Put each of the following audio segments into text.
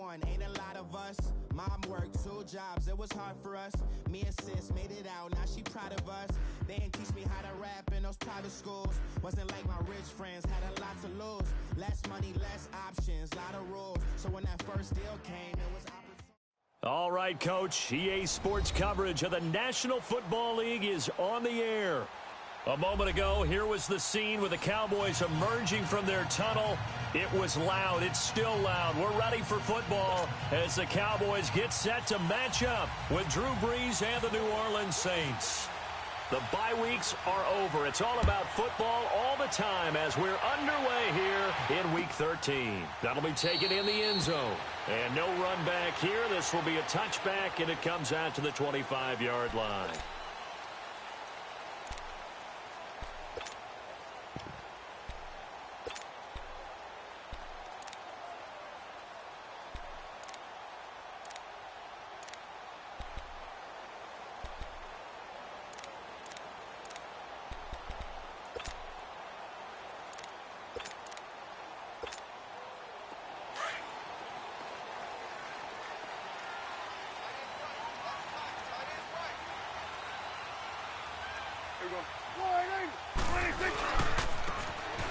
one, ain't a lot of us. Mom worked 2 jobs, it was hard for us. Me and sis made it out, now she proud of us. They didn't teach me how to rap in those private schools. Wasn't like my rich friends, had a lot to lose. Less money, less options, lot of rules. So when that first deal came, it was opportunity. All right, Coach. EA Sports coverage of the National Football League is on the air. A moment ago, here was the scene with the Cowboys emerging from their tunnel. It was loud. It's still loud. We're ready for football as the Cowboys get set to match up with Drew Brees and the New Orleans Saints. The bye weeks are over. It's all about football all the time as we're underway here in Week 13. That'll be taken in the end zone. And no run back here. This will be a touchback, and it comes out to the 25-yard line.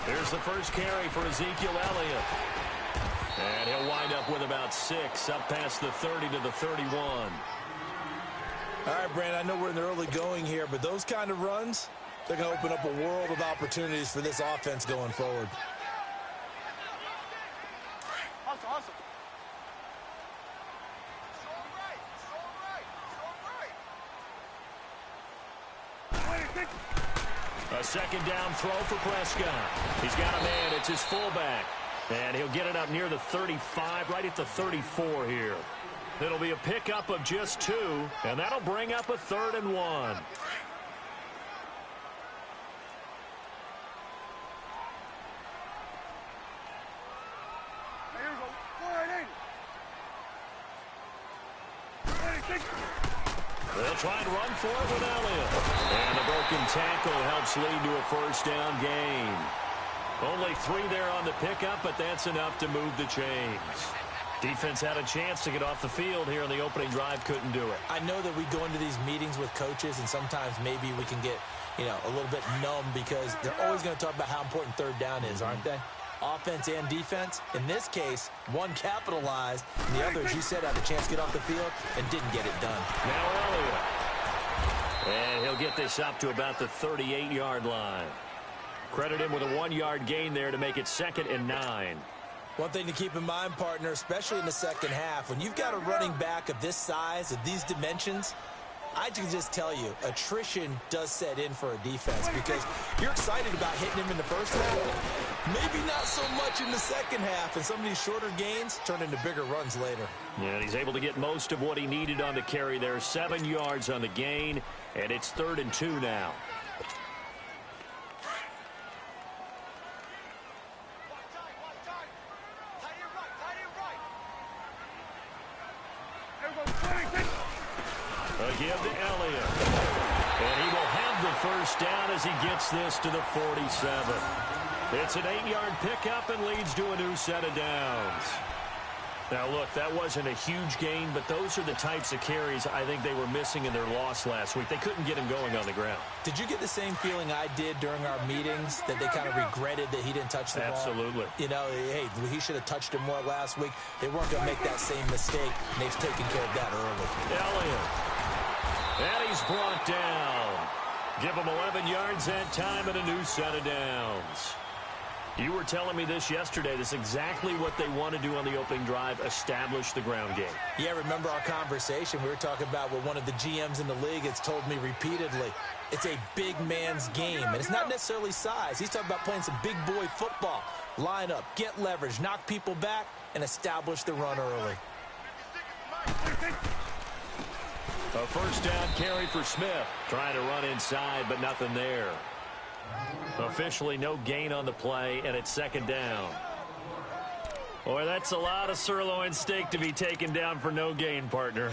Here's the first carry for Ezekiel Elliott. And he'll wind up with about 6, up past the 30 to the 31. All right, Brandon, I know we're in the early going here, but those kind of runs, they're going to open up a world of opportunities for this offense going forward. Awesome. A second down throw for Prescott. He's got a man. It's his fullback. And he'll get it up near the 35, right at the 34 here. It'll be a pickup of just 2, and that'll bring up a 3rd and 1. They'll try and run for it with Elliott. And the broken tackle helps lead to a first down gain. Only 3 there on the pickup, but that's enough to move the chains. Defense had a chance to get off the field here in the opening drive, couldn't do it. I know that we go into these meetings with coaches, and sometimes maybe we can get, a little bit numb because they're always going to talk about how important 3rd down is, aren't they? Offense and defense. In this case, one capitalized, and the other, as you said, had a chance to get off the field and didn't get it done. Now Elliott. And he'll get this up to about the 38-yard line. Credit him with a 1-yard gain there to make it 2nd and 9. One thing to keep in mind, partner, especially in the second half, when you've got a running back of this size, of these dimensions, I can just tell you, attrition does set in for a defense because you're excited about hitting him in the first half. Maybe not so much in the second half, and some of these shorter gains turn into bigger runs later. Yeah, and he's able to get most of what he needed on the carry there. 7 yards on the gain, and it's 3rd and 2 now. Give to Elliott. And he will have the first down as he gets this to the 47. It's an 8-yard pickup and leads to a new set of downs. Now, look, that wasn't a huge gain, but those are the types of carries I think they were missing in their loss last week. They couldn't get him going on the ground. Did you get the same feeling I did during our meetings, that they kind of regretted that he didn't touch the ball? Absolutely. Hey, he should have touched it more last week. They weren't going to make that same mistake, and they've taken care of that early. Elliott. And he's brought down. Give him 11 yards that time and a new set of downs. You were telling me this yesterday. This is exactly what they want to do on the opening drive, establish the ground game. Yeah, remember our conversation? We were talking about what one of the GMs in the league has told me repeatedly. It's a big man's game, and it's not necessarily size. He's talking about playing some big boy football. Line up, get leverage, knock people back, and establish the run early. A first down carry for Smith. Trying to run inside, but nothing there. Officially no gain on the play, and it's 2nd down. Boy, that's a lot of sirloin steak to be taken down for no gain, partner.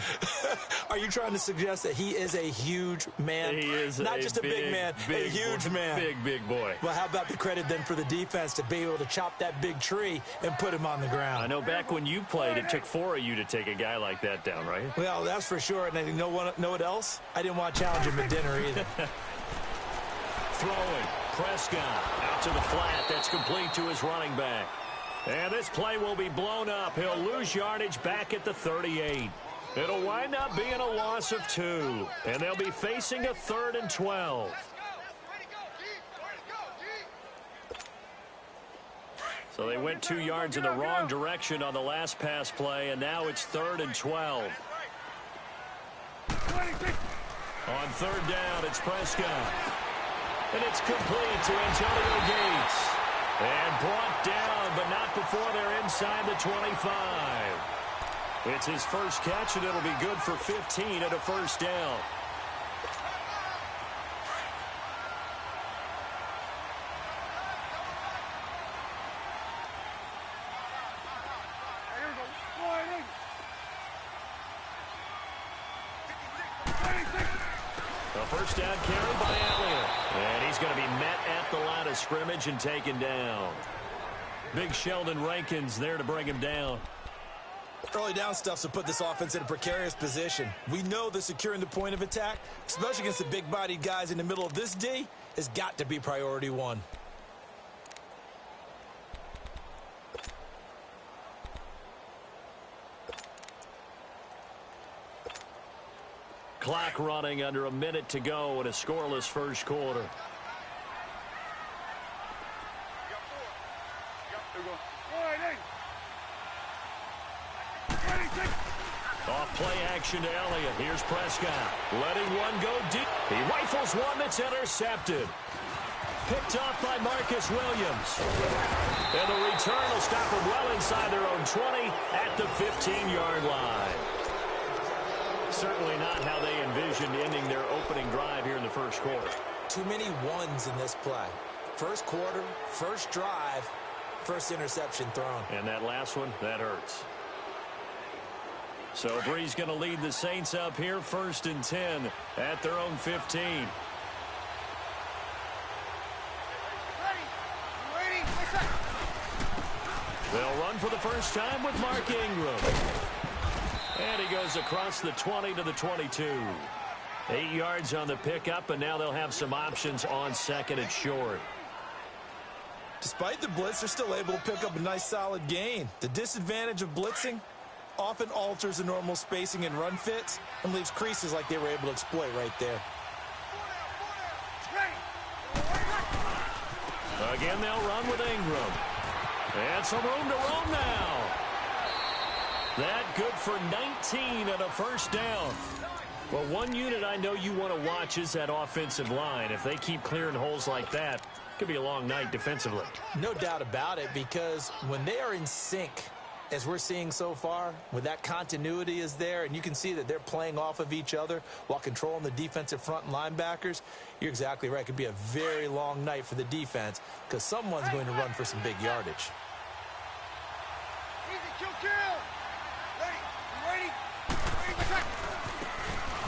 Are you trying to suggest that he is a huge man? He is not just a big man, a huge man. Big boy. Well, how about the credit then for the defense to be able to chop that big tree and put him on the ground? I know back when you played, it took 4 of you to take a guy like that down, right? Well, that's for sure. And you know what else? I didn't want to challenge him at dinner either. Throwing. Prescott out to the flat. That's complete to his running back. And this play will be blown up. He'll lose yardage back at the 38. It'll wind up being a loss of 2. And they'll be facing a 3rd and 12. So they went 2 yards in the wrong direction on the last pass play, and now it's 3rd and 12. On 3rd down, it's Prescott. And it's complete to Antonio Gates. And brought down, but not before they're inside the 25. It's his first catch, and it'll be good for 15 at a first down. A first down carry by Elliott. And he's going to be met at the line of scrimmage and taken down. Big Sheldon Rankins there to bring him down. Early down stuff to put this offense in a precarious position. We know that securing the point of attack, especially against the big-bodied guys in the middle of this D, has got to be priority 1. Clock running under a minute to go in a scoreless first quarter. Off play action to Elliott. Here's Prescott. Letting one go deep. He rifles one that's intercepted. Picked off by Marcus Williams. And the return will stop them well inside their own 20 at the 15-yard line. Certainly not how they envisioned ending their opening drive here in the first quarter. Too many ones in this play. First quarter, first drive, first interception thrown. And that last one, that hurts. So Bree's going to lead the Saints up here 1st and 10 at their own 15. They'll run for the first time with Mark Ingram. And he goes across the 20 to the 22. 8 yards on the pickup, and now they'll have some options on 2nd and short. Despite the blitz, they're still able to pick up a nice solid gain. The disadvantage of blitzing often alters the normal spacing and run fits and leaves creases like they were able to exploit right there. Again, they'll run with Ingram. And some room to roam now. That good for 19 and a first down. Well, one unit I know you want to watch is that offensive line. If they keep clearing holes like that, it could be a long night defensively. No doubt about it, because when they are in sync, as we're seeing so far, when that continuity is there, and you can see that they're playing off of each other while controlling the defensive front and linebackers, you're exactly right. It could be a very long night for the defense because someone's going to run for some big yardage.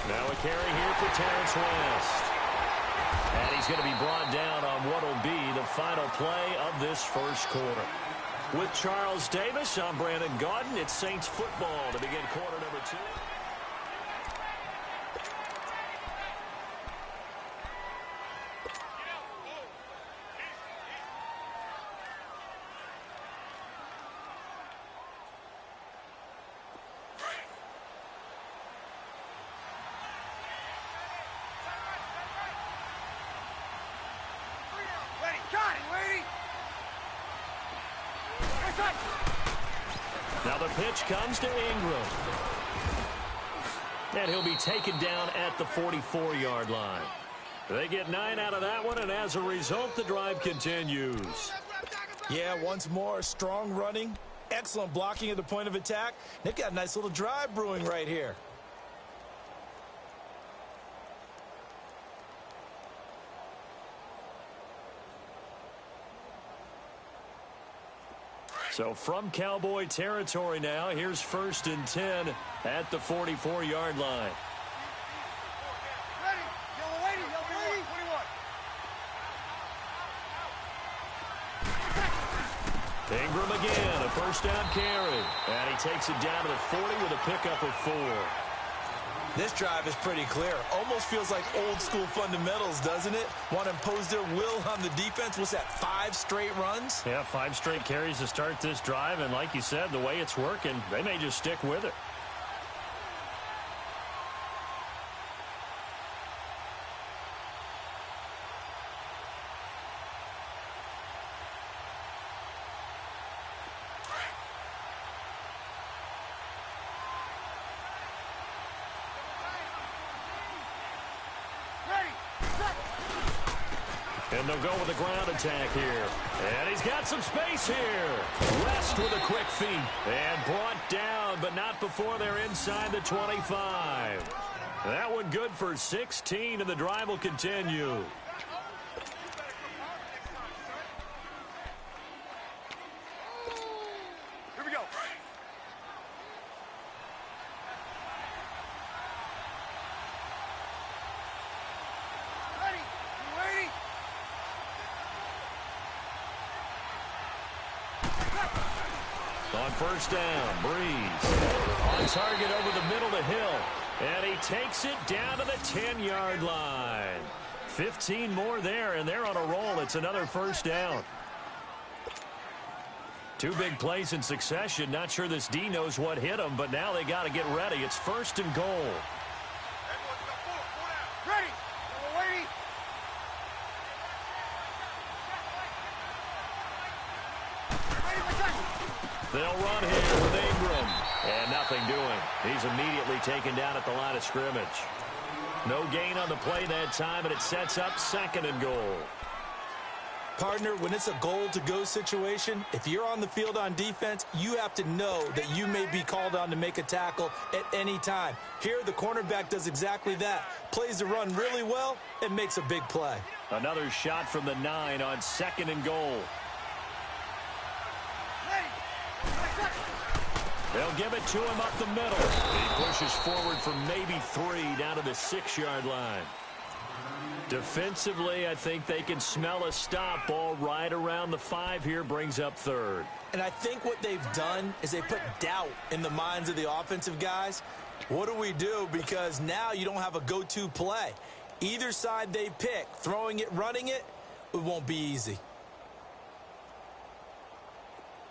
Now a carry here for Terrence West. And he's going to be brought down on what will be the final play of this first quarter. With Charles Davis, I'm Brandon Gaudin. It's Saints football to begin quarter number 2. Now the pitch comes to Ingram. And he'll be taken down at the 44-yard line. They get 9 out of that one, and as a result, the drive continues. Yeah, once more, strong running, excellent blocking at the point of attack. They've got a nice little drive brewing right here. So from Cowboy territory now, here's 1st and 10 at the 44-yard line. Ready. Yellow lady. Yellow lady. 21. Ingram again, a first down carry. And he takes it down to the 40 with a pickup of 4. This drive is pretty clear. Almost feels like old school fundamentals, doesn't it? Want to impose their will on the defense. What's that, 5 straight runs? Yeah, 5 straight carries to start this drive. And like you said, the way it's working, they may just stick with it. And they'll go with a ground attack here. And he's got some space here. West with a quick feed. And brought down, but not before they're inside the 25. That one good for 16, and the drive will continue. Here we go. Ready. You ready? On first down, Breeze. On target over the middle to Hill. And he takes it down to the 10-yard line. 15 more there, and they're on a roll. It's another first down. 2 big plays in succession. Not sure this D knows what hit him, but now they got to get ready. It's 1st and goal. Everyone's got 4 down. Ready. Yellow lady. They'll run here with Ingram. And nothing doing. He's immediately taken down at the line of scrimmage. No gain on the play that time, and it sets up 2nd and goal. Partner, when it's a goal-to-go situation, if you're on the field on defense, you have to know that you may be called on to make a tackle at any time. Here, the cornerback does exactly that. Plays the run really well and makes a big play. Another shot from the 9 on 2nd and goal. They'll give it to him up the middle. He pushes forward for maybe 3 down to the 6-yard line. Defensively, I think they can smell a stop. Ball right around the 5 here, brings up 3rd. And I think what they've done is they put doubt in the minds of the offensive guys. What do we do? Because now you don't have a go-to play. Either side they pick, throwing it, running it, it won't be easy.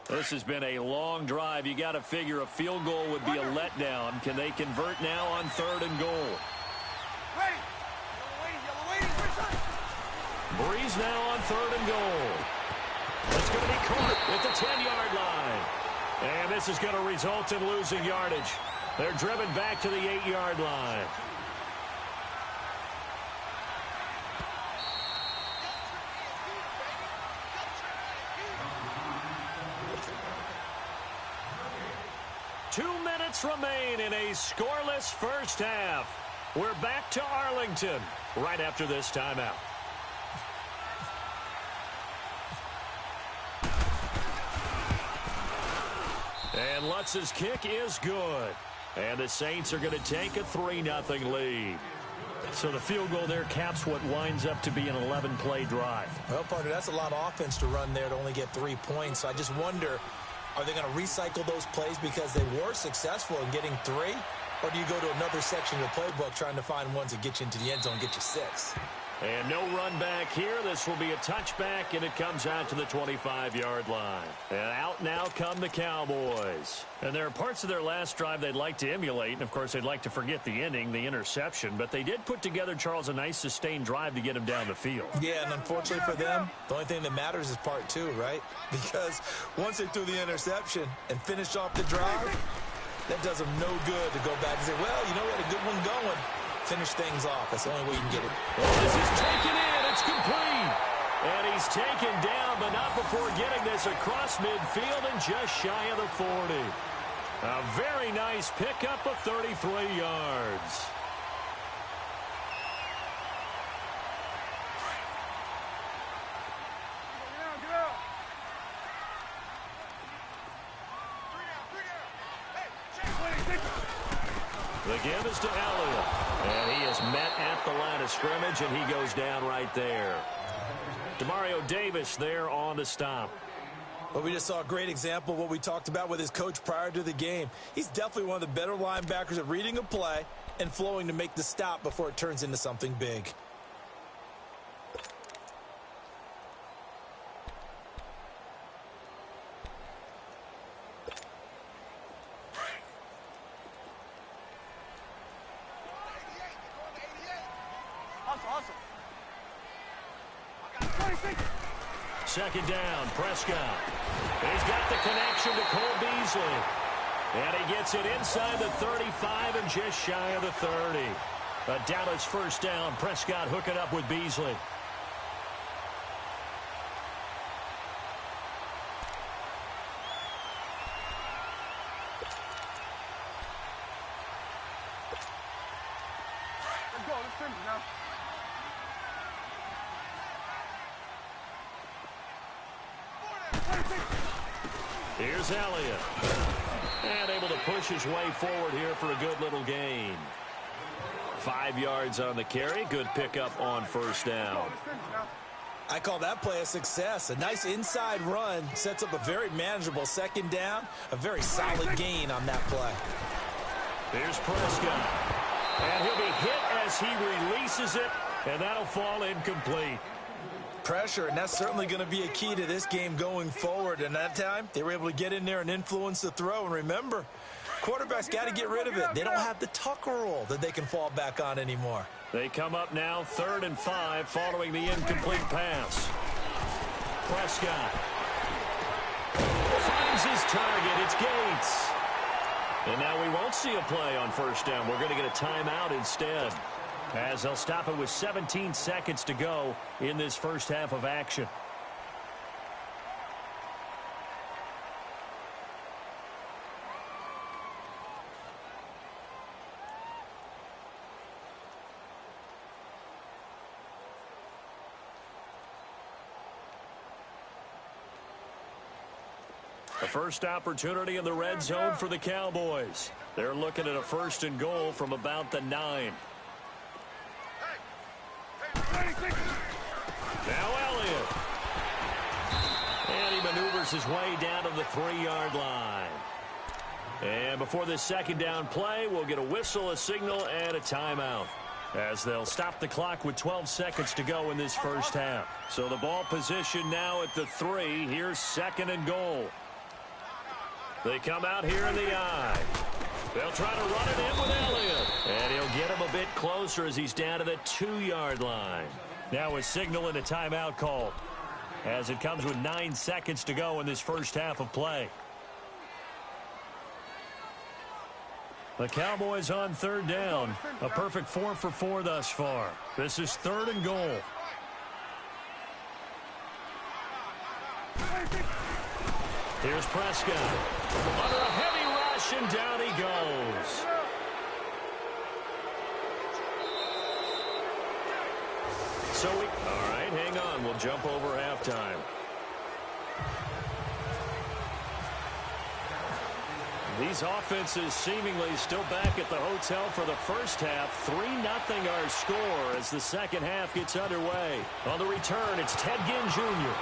This has been a long drive. You got to figure a field goal would be a letdown. Can they convert now on 3rd and goal? Ready. Yellow lady. Where's that? Breeze now on 3rd and goal. It's going to be caught at the 10-yard line. And this is going to result in losing yardage. They're driven back to the 8-yard line. Remain in a scoreless first half. We're back to Arlington right after this timeout. And Lutz's kick is good. And the Saints are going to take a 3-0 lead. So the field goal there caps what winds up to be an 11-play drive. Well, partner, that's a lot of offense to run there to only get 3 points. So I just wonder, are they going to recycle those plays because they were successful in getting 3? Or do you go to another section of the playbook trying to find ones that get you into the end zone and get you 6? And no run back here. This will be a touchback, and it comes out to the 25-yard line. And out now come the Cowboys. And there are parts of their last drive they'd like to emulate. And, of course, they'd like to forget the ending, the interception. But they did put together, Charles, a nice sustained drive to get him down the field. Yeah, and unfortunately for them, the only thing that matters is part 2, right? Because once they threw the interception and finished off the drive, that does them no good to go back and say, well, you know, we had a good one going. Finish things off. That's the only way you can get it. Well, this is taken in. It's complete. And he's taken down, but not before getting this across midfield and just shy of the 40. A very nice pickup of 33 yards. The give is to Elliott. And he is met at the line of scrimmage, and he goes down right there. Demario Davis there on the stop. Well, we just saw a great example of what we talked about with his coach prior to the game. He's definitely one of the better linebackers at reading a play and flowing to make the stop before it turns into something big. Second down, Prescott. He's got the connection to Cole Beasley. And he gets it inside the 35 and just shy of the 30. A Dallas first down. Prescott hooking up with Beasley. Let's go. Let's finish now. Here's Elliott. And able to push his way forward here for a good little gain. 5 yards on the carry. Good pickup on first down. I call that play a success. A nice inside run sets up a very manageable second down. A very solid gain on that play. Here's Prescott. And he'll be hit as he releases it. And that'll fall incomplete. Pressure, and that's certainly going to be a key to this game going forward. And that time, they were able to get in there and influence the throw. And remember, quarterbacks got to get rid of it. They don't have the Tucker rule that they can fall back on anymore. They come up now 3rd and 5 following the incomplete pass. Prescott finds his target. It's Gates. And now we won't see a play on first down. We're going to get a timeout instead, as they'll stop it with 17 seconds to go in this first half of action. The first opportunity in the red zone for the Cowboys. They're looking at a 1st and goal from about the 9. Now Elliott. And he maneuvers his way down to the 3-yard line. And before this second down play, we'll get a whistle, a signal, and a timeout, as they'll stop the clock with 12 seconds to go in this first half. So the ball position now at the 3. Here's 2nd and goal. They come out here in the I. They'll try to run it in with Elliott. And he'll get him a bit closer as he's down to the 2-yard line. Now a signal and a timeout call, as it comes with 9 seconds to go in this first half of play. The Cowboys on 3rd down. A perfect 4 for 4 thus far. This is 3rd and goal. Here's Prescott. Under a heavy rush, and down he goes. All right, hang on. We'll jump over halftime. These offenses seemingly still back at the hotel for the first half. 3-0 our score as the second half gets underway. On the return, it's Ted Ginn Jr.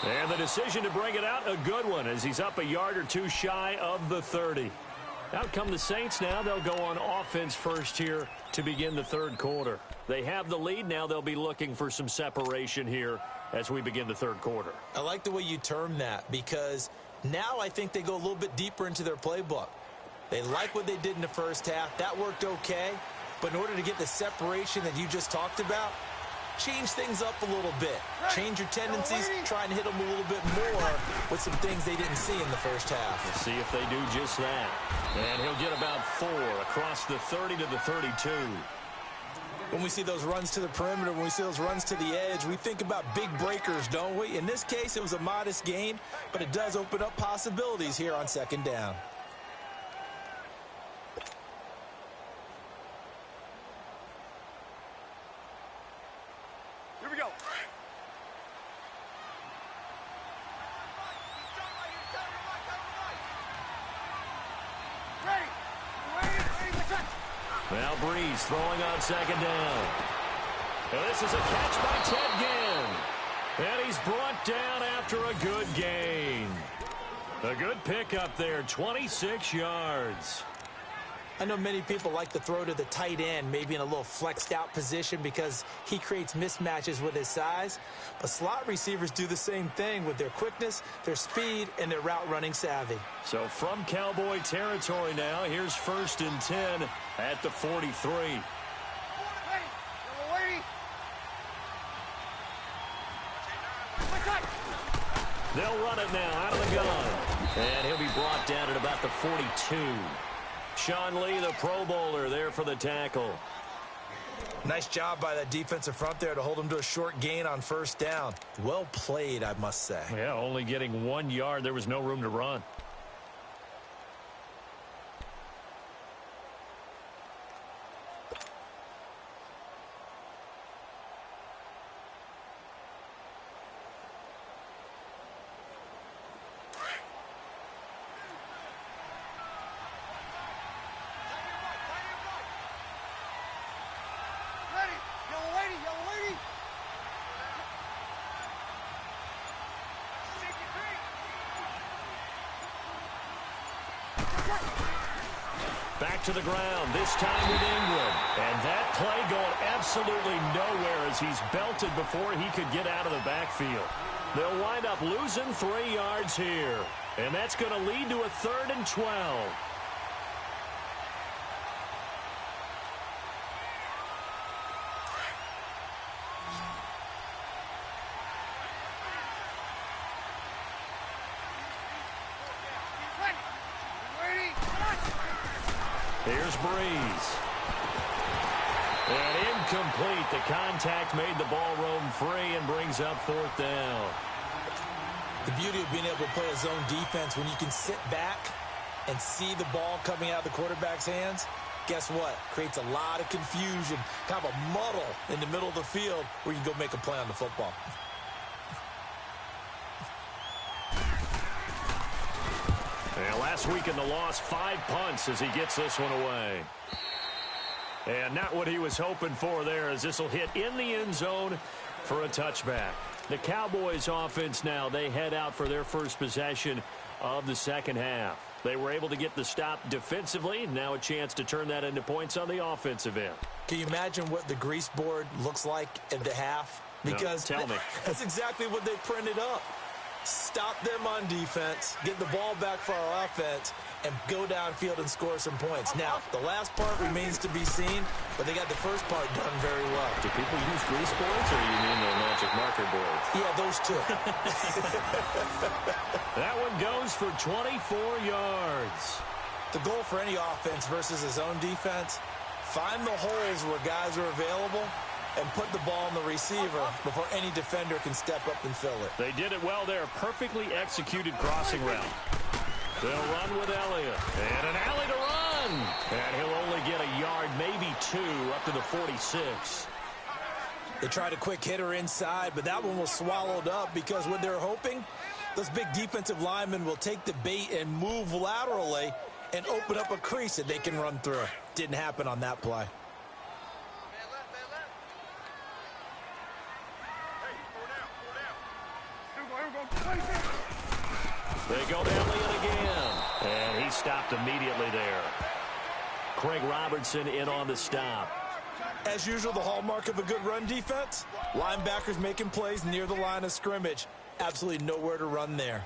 And the decision to bring it out, a good one, as he's up a yard or two shy of the 30. Out come the Saints now. They'll go on offense first here to begin the 3rd quarter. They have the lead. Now they'll be looking for some separation here as we begin the 3rd quarter. I like the way you term that, because now I think they go a little bit deeper into their playbook. They like what they did in the first half. That worked okay. But in order to get the separation that you just talked about, change things up a little bit. Change your tendencies, try and hit them a little bit more with some things they didn't see in the first half. Let's see if they do just that. And he'll get about 4 across the 30 to the 32. When we see those runs to the perimeter, when we see those runs to the edge, we think about big breakers, don't we? In this case, it was a modest gain, but it does open up possibilities here on 2nd down. Here we go. Now Breeze throwing on second down. And this is a catch by Ted Ginn. And he's brought down after a good gain. A good pickup there, 26 yards. I know many people like to throw to the tight end, maybe in a little flexed out position because he creates mismatches with his size. But slot receivers do the same thing with their quickness, their speed, and their route running savvy. So from Cowboy territory now, here's 1st and 10 at the 43. They'll run it now out of the gun. And he'll be brought down at about the 42. Sean Lee, the Pro Bowler, there for the tackle. Nice job by that defensive front there to hold him to a short gain on 1st down. Well played, I must say. Yeah, only getting 1 yard. There was no room to run. Back to the ground, this time with Ingram. And that play going absolutely nowhere as he's belted before he could get out of the backfield. They'll wind up losing 3 yards here. And that's going to lead to a 3rd and 12. Here's Breeze. And incomplete. The contact made the ball roam free and brings up 4th down. The beauty of being able to play a zone defense when you can sit back and see the ball coming out of the quarterback's hands, guess what? Creates a lot of confusion, kind of a muddle in the middle of the field where you can go make a play on the football. And last week in the loss, 5 punts as he gets this one away. And not what he was hoping for there as this will hit in the end zone for a touchback. The Cowboys offense now, they head out for their first possession of the second half. They were able to get the stop defensively. Now a chance to turn that into points on the offensive end. Can you imagine what the grease board looks like at the half? Because no, tell me. That's exactly what they printed up. Stop them on defense, get the ball back for our offense, and go downfield and score some points. Now, the last part remains to be seen, but they got the first part done very well. Do people use grease boards, or you mean the magic marker boards? Yeah, those two. That one goes for 24 yards. The goal for any offense versus a zone defense, find the holes where guys are available and put the ball in the receiver before any defender can step up and fill it. They did it well there. Perfectly executed crossing route. They'll run with Elliott. And an alley to run. And he'll only get a yard, maybe 2, up to the 46. They tried a quick hitter inside, but that one was swallowed up because what they're hoping, those big defensive linemen will take the bait and move laterally and open up a crease that they can run through. Didn't happen on that play. They go to Elliott again. And he stopped immediately there. Craig Robertson in on the stop. As usual, the hallmark of a good run defense, linebackers making plays near the line of scrimmage. Absolutely nowhere to run there.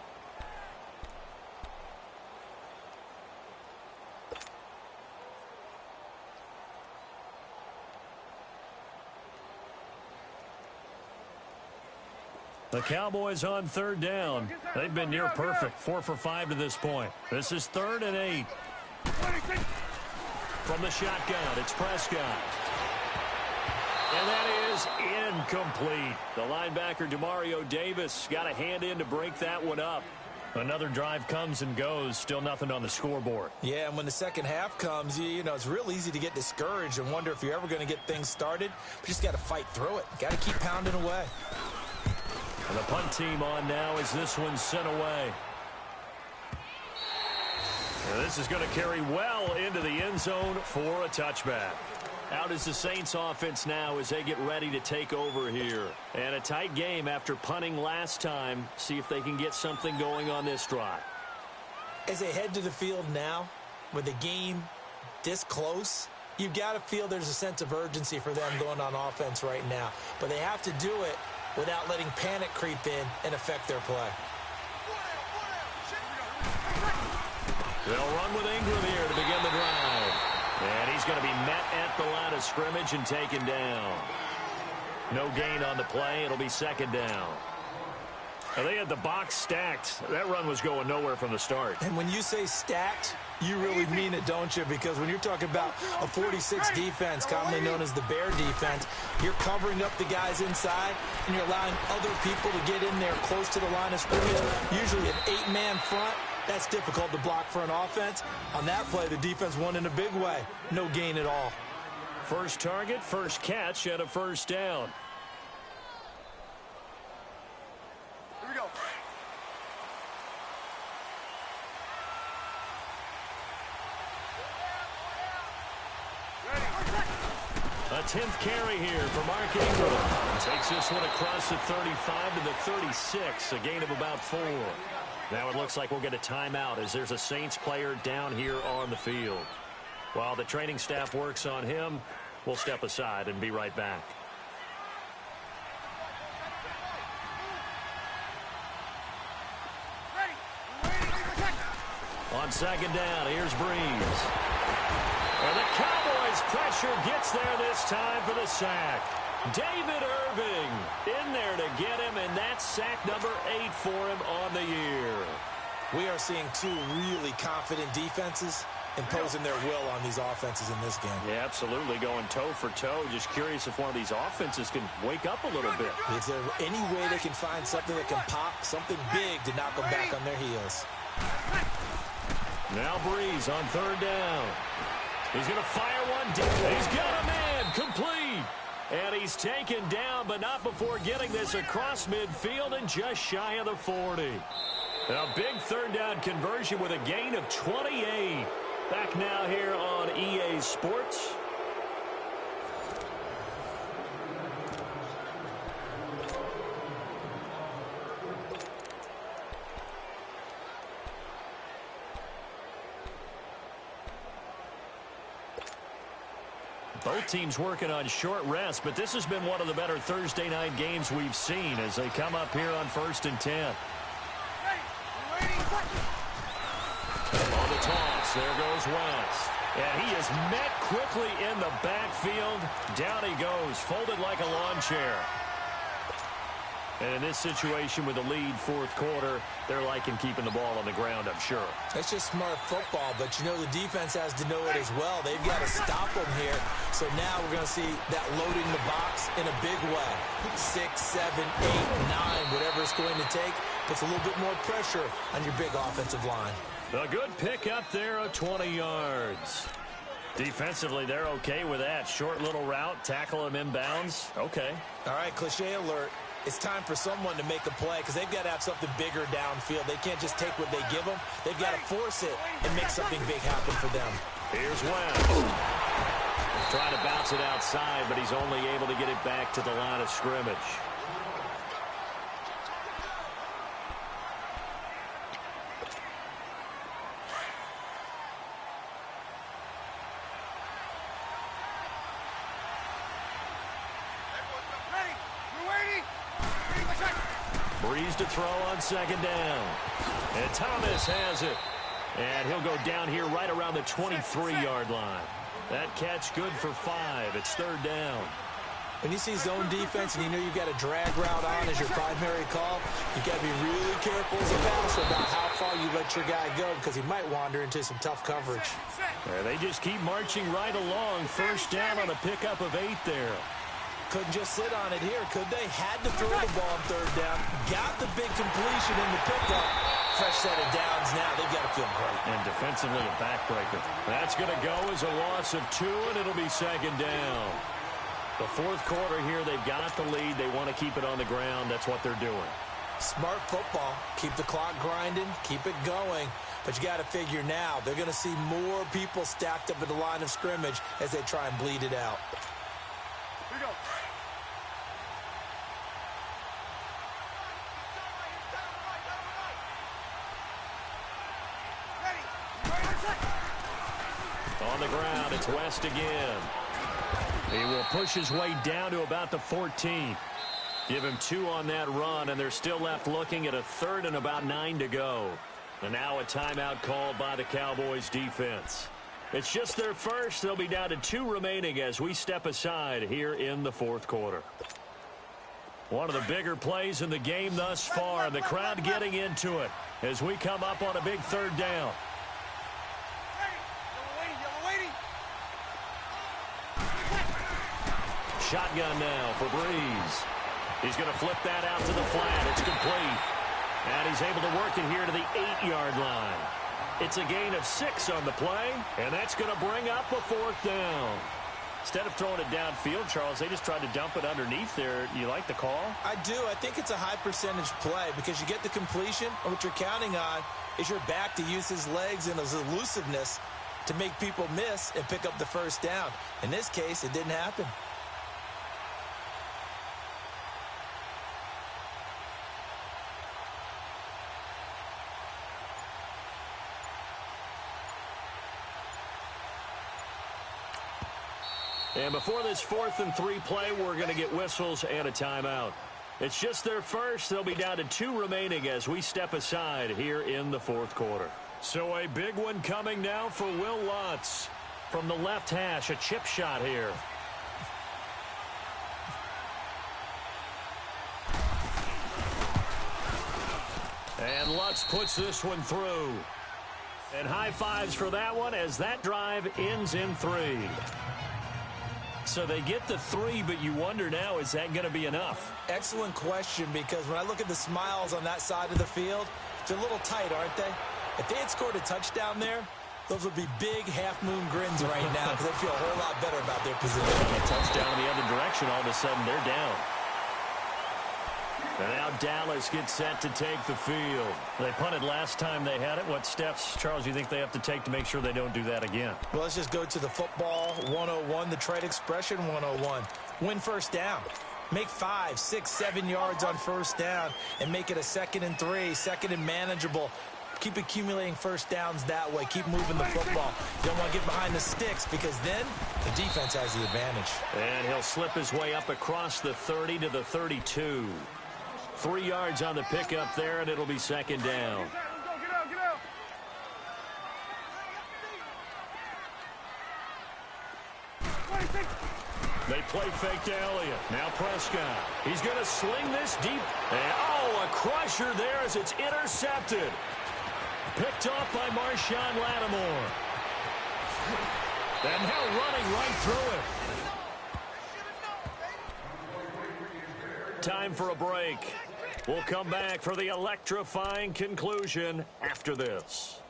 The Cowboys on 3rd down. They've been near perfect. 4 for 5 to this point. This is 3rd and 8. From the shotgun, it's Prescott. And that is incomplete. The linebacker, Demario Davis, got a hand in to break that one up. Another drive comes and goes. Still nothing on the scoreboard. Yeah, and when the second half comes, you know, it's real easy to get discouraged and wonder if you're ever going to get things started. But you just got to fight through it. Got to keep pounding away. And the punt team on now as this one's sent away. And this is going to carry well into the end zone for a touchback. Out is the Saints offense now as they get ready to take over here. And a tight game after punting last time. See if they can get something going on this drive. As they head to the field now, with the game this close, you've got to feel there's a sense of urgency for them going on offense right now. But they have to do it without letting panic creep in and affect their play. They'll run with Ingram here to begin the drive. And he's going to be met at the line of scrimmage and taken down. No gain on the play. It'll be second down. Well, they had the box stacked. That run was going nowhere from the start. And when you say stacked, you really mean it, don't you? Because when you're talking about a 46 defense, commonly known as the Bear defense, you're covering up the guys inside, and you're allowing other people to get in there close to the line of scrimmage. Usually an 8-man front. That's difficult to block for an offense. On that play, the defense won in a big way. No gain at all. First target, first catch, and a first down. Here we go. A 10th carry here for Mark Ingram. Takes this one across the 35 to the 36, a gain of about 4. Now it looks like we'll get a timeout as there's a Saints player down here on the field. While the training staff works on him, we'll step aside and be right back. On second down, here's Breeze. And the Cowboys pressure gets there this time for the sack. David Irving in there to get him, and that's sack number 8 for him on the year. We are seeing two really confident defenses imposing their will on these offenses in this game. Yeah, absolutely, going toe for toe. Just curious if one of these offenses can wake up a little bit. Is there any way they can find something that can pop, something big to knock them back on their heels? Now Breeze on third down. He's going to fire one deep. He's got a man complete. And he's taken down, but not before getting this across midfield and just shy of the 40. A big third down conversion with a gain of 28. Back now here on EA Sports. Both teams working on short rest, but this has been one of the better Thursday night games we've seen as they come up here on 1st and 10. On the toss, there goes West. And he is met quickly in the backfield. Down he goes, folded like a lawn chair. And in this situation with the lead fourth quarter, they're liking keeping the ball on the ground, I'm sure. It's just smart football, but you know the defense has to know it as well. They've got to stop them here. So now we're going to see that loading the box in a big way. 6, 7, 8, 9, whatever it's going to take, puts a little bit more pressure on your big offensive line. A good pick up there of 20 yards. Defensively, they're okay with that. Short little route, tackle him inbounds. Okay. All right, cliche alert. It's time for someone to make a play because they've got to have something bigger downfield. They can't just take what they give them. They've got to force it and make something big happen for them. Here's West. Trying to bounce it outside, but he's only able to get it back to the line of scrimmage. Breeze to throw on second down. And Thomas has it. And he'll go down here right around the 23-yard line. That catch good for 5. It's third down. When you see zone defense and you know you've got a drag route on as your primary call, you've got to be really careful as a passer about how far you let your guy go because he might wander into some tough coverage. They just keep marching right along. First down on a pickup of 8 there. Couldn't just sit on it here, could they? Had to throw the ball on third down. Got the big completion in the pickup. Fresh set of downs now. They've got to feel great. And defensively a backbreaker. That's going to go as a loss of 2, and it'll be second down. The fourth quarter here, they've got the lead. They want to keep it on the ground. That's what they're doing. Smart football. Keep the clock grinding. Keep it going. But you got to figure now, they're going to see more people stacked up at the line of scrimmage as they try and bleed it out. Here we go. On the ground, it's West again. He will push his way down to about the 14. Give him 2 on that run, and they're still left looking at a 3rd and about 9 to go. And now a timeout called by the Cowboys defense. It's just their first. They'll be down to 2 remaining as we step aside here in the 4th quarter. One of the bigger plays in the game thus far. The crowd getting into it as we come up on a big 3rd down. Shotgun now for Breeze. He's going to flip that out to the flat. It's complete. And he's able to work it here to the 8-yard line. It's a gain of 6 on the play, and that's going to bring up a 4th down. Instead of throwing it downfield, Charles, they just tried to dump it underneath there. You like the call? I do. I think it's a high percentage play because you get the completion, and what you're counting on is your back to use his legs and his elusiveness to make people miss and pick up the 1st down. In this case, it didn't happen. And before this 4th and 3 play, we're going to get whistles and a timeout. It's just their first. They'll be down to 2 remaining as we step aside here in the 4th quarter. So a big one coming now for Will Lutz. From the left hash, a chip shot here. And Lutz puts this one through. And high fives for that one as that drive ends in 3. So they get the 3, but you wonder now, is that going to be enough? Excellent question, because when I look at the smiles on that side of the field, they're a little tight, aren't they? If they had scored a touchdown there, those would be big half-moon grins right now because they feel a whole lot better about their position. A touchdown in the other direction, all of a sudden they're down. And now Dallas gets set to take the field. They punted last time they had it. What steps, Charles, you think they have to take to make sure they don't do that again? Well, let's just go to the football 101, the trade expression 101. Win 1st down. Make 5, 6, 7 yards on 1st down and make it a 2nd and 3, 2nd and manageable. Keep accumulating 1st downs that way. Keep moving the football. You don't want to get behind the sticks because then the defense has the advantage. And he'll slip his way up across the 30 to the 32. 3 yards on the pickup there, and it'll be 2nd down. They play fake to Elliott. Now Prescott. He's going to sling this deep. And, a crusher there as it's intercepted. Picked off by Marshawn Lattimore. And now running right through it. Time for a break. We'll come back for the electrifying conclusion after this.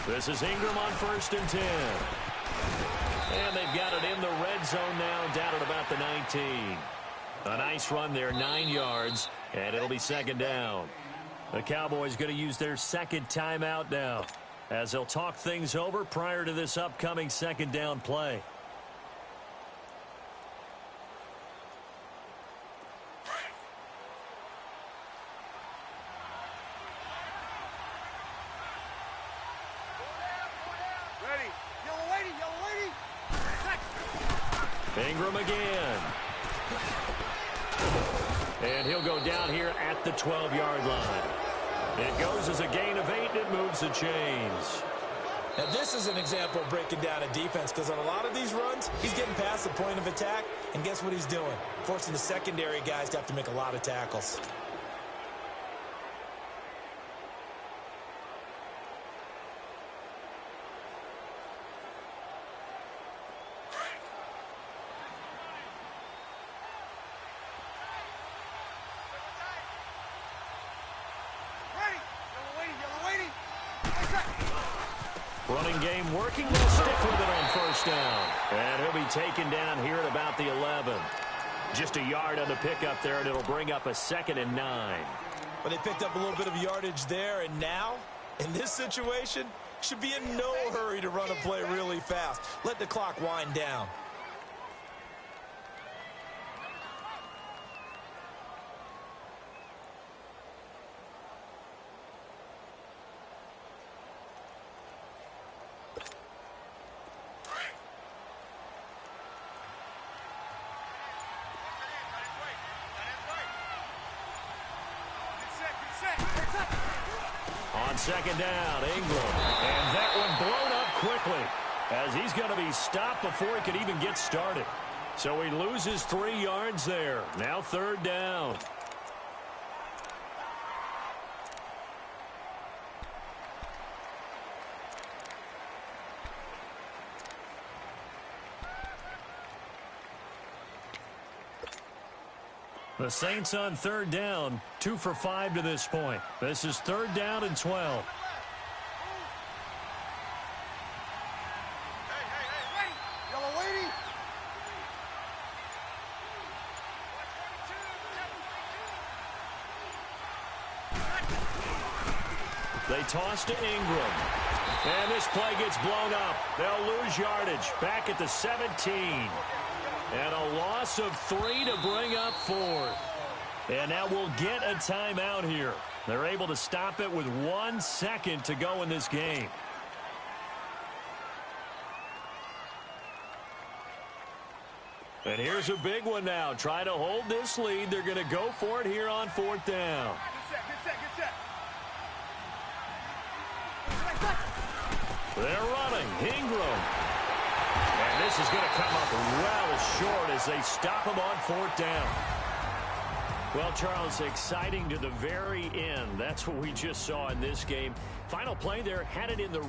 This is Ingram on 1st and 10. And they've got it in the red zone now, down at about the 19. A nice run there, 9 yards, and it'll be 2nd down. The Cowboys going to use their 2nd timeout now as they'll talk things over prior to this upcoming 2nd down play. Ingram again. And he'll go down here at the 12-yard line. It goes as a gain of 8, and it moves the chains. Now, this is an example of breaking down a defense because on a lot of these runs, he's getting past the point of attack, and guess what he's doing? Forcing the secondary guys to have to make a lot of tackles. Running game working. They'll stick with it on first down. And he'll be taken down here at about the 11. Just a yard on the pickup there, and it'll bring up a 2nd and 9. But they picked up a little bit of yardage there, and now, in this situation, should be in no hurry to run a play really fast. Let the clock wind down. On 2nd down, Ingram. And that one blown up quickly as he's going to be stopped before he could even get started. So he loses 3 yards there. Now 3rd down. The Saints on 3rd down, 2 for 5 to this point. This is 3rd down and 12. They toss to Ingram. And this play gets blown up. They'll lose yardage back at the 17. And a loss of 3 to bring up 4th. And now we'll get a timeout here. They're able to stop it with 1 second to go in this game. And here's a big one now. Try to hold this lead. They're going to go for it here on 4th down. They're running. Ingram. And this is going to come up well short as they stop him on 4th down. Well, Charles, exciting to the very end. That's what we just saw in this game. Final play there, had it in the